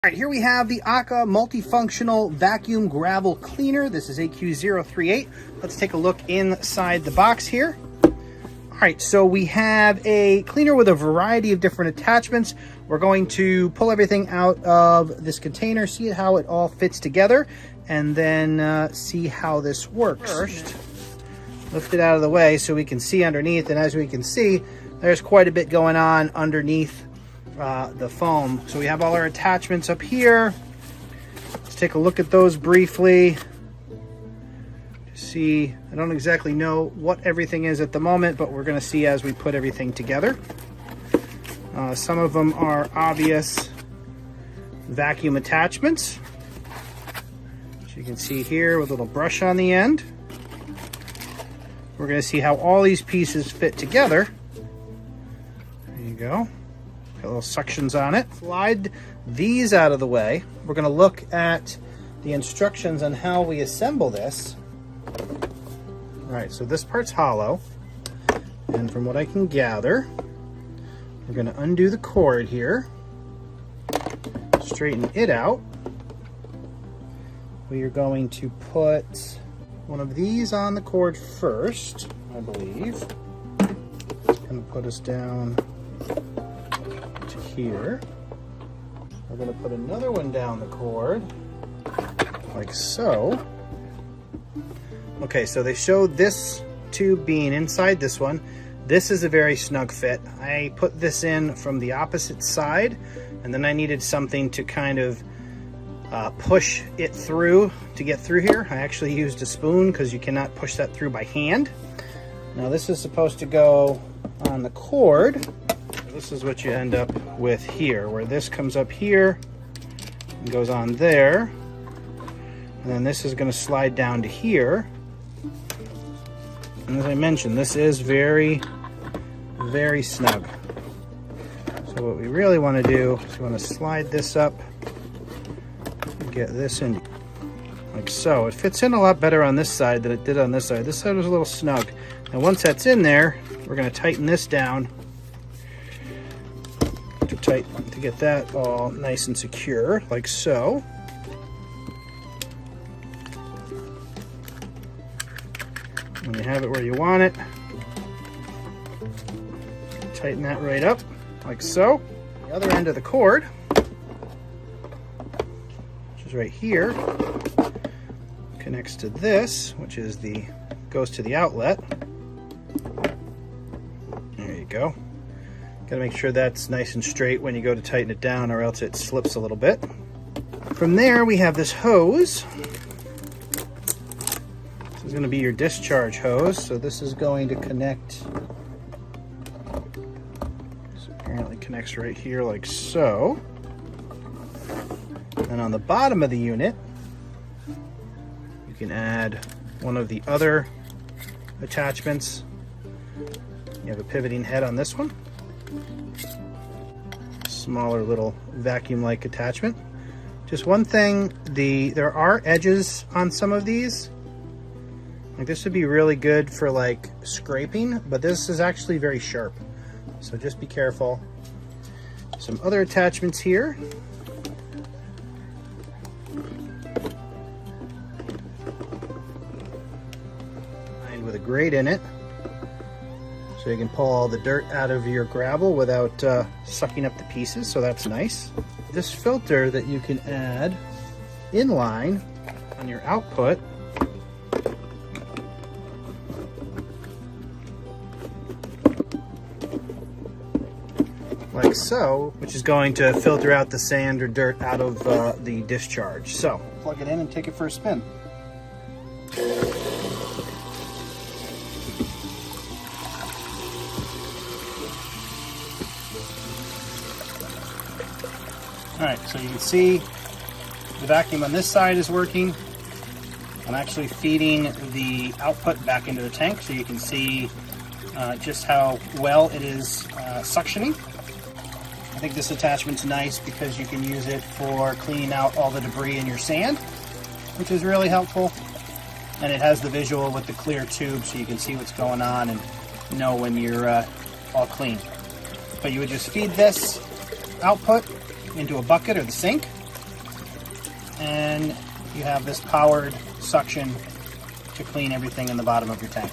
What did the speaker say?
All right, here we have the AQQA multifunctional vacuum gravel cleaner. This is AQ038. Let's take a look inside the box here. All right, so we have a cleaner with a variety of different attachments. We're going to pull everything out of this container, see how it all fits together, and then see how this works. First, lift it out of the way so we can see underneath, and as we can see, there's quite a bit going on underneath the foam. So we have all our attachments up here. Let's take a look at those briefly. See, I don't exactly know what everything is at the moment, but we're going to see as we put everything together. Some of them are obvious vacuum attachments, as you can see here with a little brush on the end. We're going to see how all these pieces fit together. There you go. Got little suctions on it. Slide these out of the way. We're going to look at the instructions on how we assemble this. All right, so this part's hollow, and from what I can gather, we're going to undo the cord here, straighten it out. We are going to put one of these on the cord first, I believe. It's going to put us down to here. We're going to put another one down the cord, like so. Okay, so they showed this tube being inside this one. This is a very snug fit. I put this in from the opposite side, and then I needed something to kind of push it through to get through here. I actually used a spoon because you cannot push that through by hand. Now this is supposed to go on the cord. This is what you end up with here, where this comes up here and goes on there. And then this is going to slide down to here. And as I mentioned, this is very, very snug. So what we really want to do is we want to slide this up and get this in like so. It fits in a lot better on this side than it did on this side. This side was a little snug. And once that's in there, we're going to tighten this down to get that all nice and secure, like so. When you have it where you want it, tighten that right up, like so. The other end of the cord, which is right here, connects to this, which is goes to the outlet. There you go. Got to make sure that's nice and straight when you go to tighten it down, or else it slips a little bit. From there, we have this hose. This is going to be your discharge hose. So this is going to connect. This apparently connects right here, like so. And on the bottom of the unit, you can add one of the other attachments. You have a pivoting head on this one. Smaller little vacuum-like attachment. Just one thing, there are edges on some of these. Like this would be really good for like scraping, but this is actually very sharp. So just be careful. Some other attachments here. And with a grate in it, so you can pull all the dirt out of your gravel without sucking up the pieces, so that's nice. This filter that you can add in line on your output, like so, which is going to filter out the sand or dirt out of the discharge. So plug it in and take it for a spin. All right, so you can see the vacuum on this side is working. I'm actually feeding the output back into the tank so you can see just how well it is suctioning. I think this attachment's nice because you can use it for cleaning out all the debris in your sand, which is really helpful. And it has the visual with the clear tube so you can see what's going on and know when you're all clean. But you would just feed this output into a bucket or the sink, and you have this powered suction to clean everything in the bottom of your tank.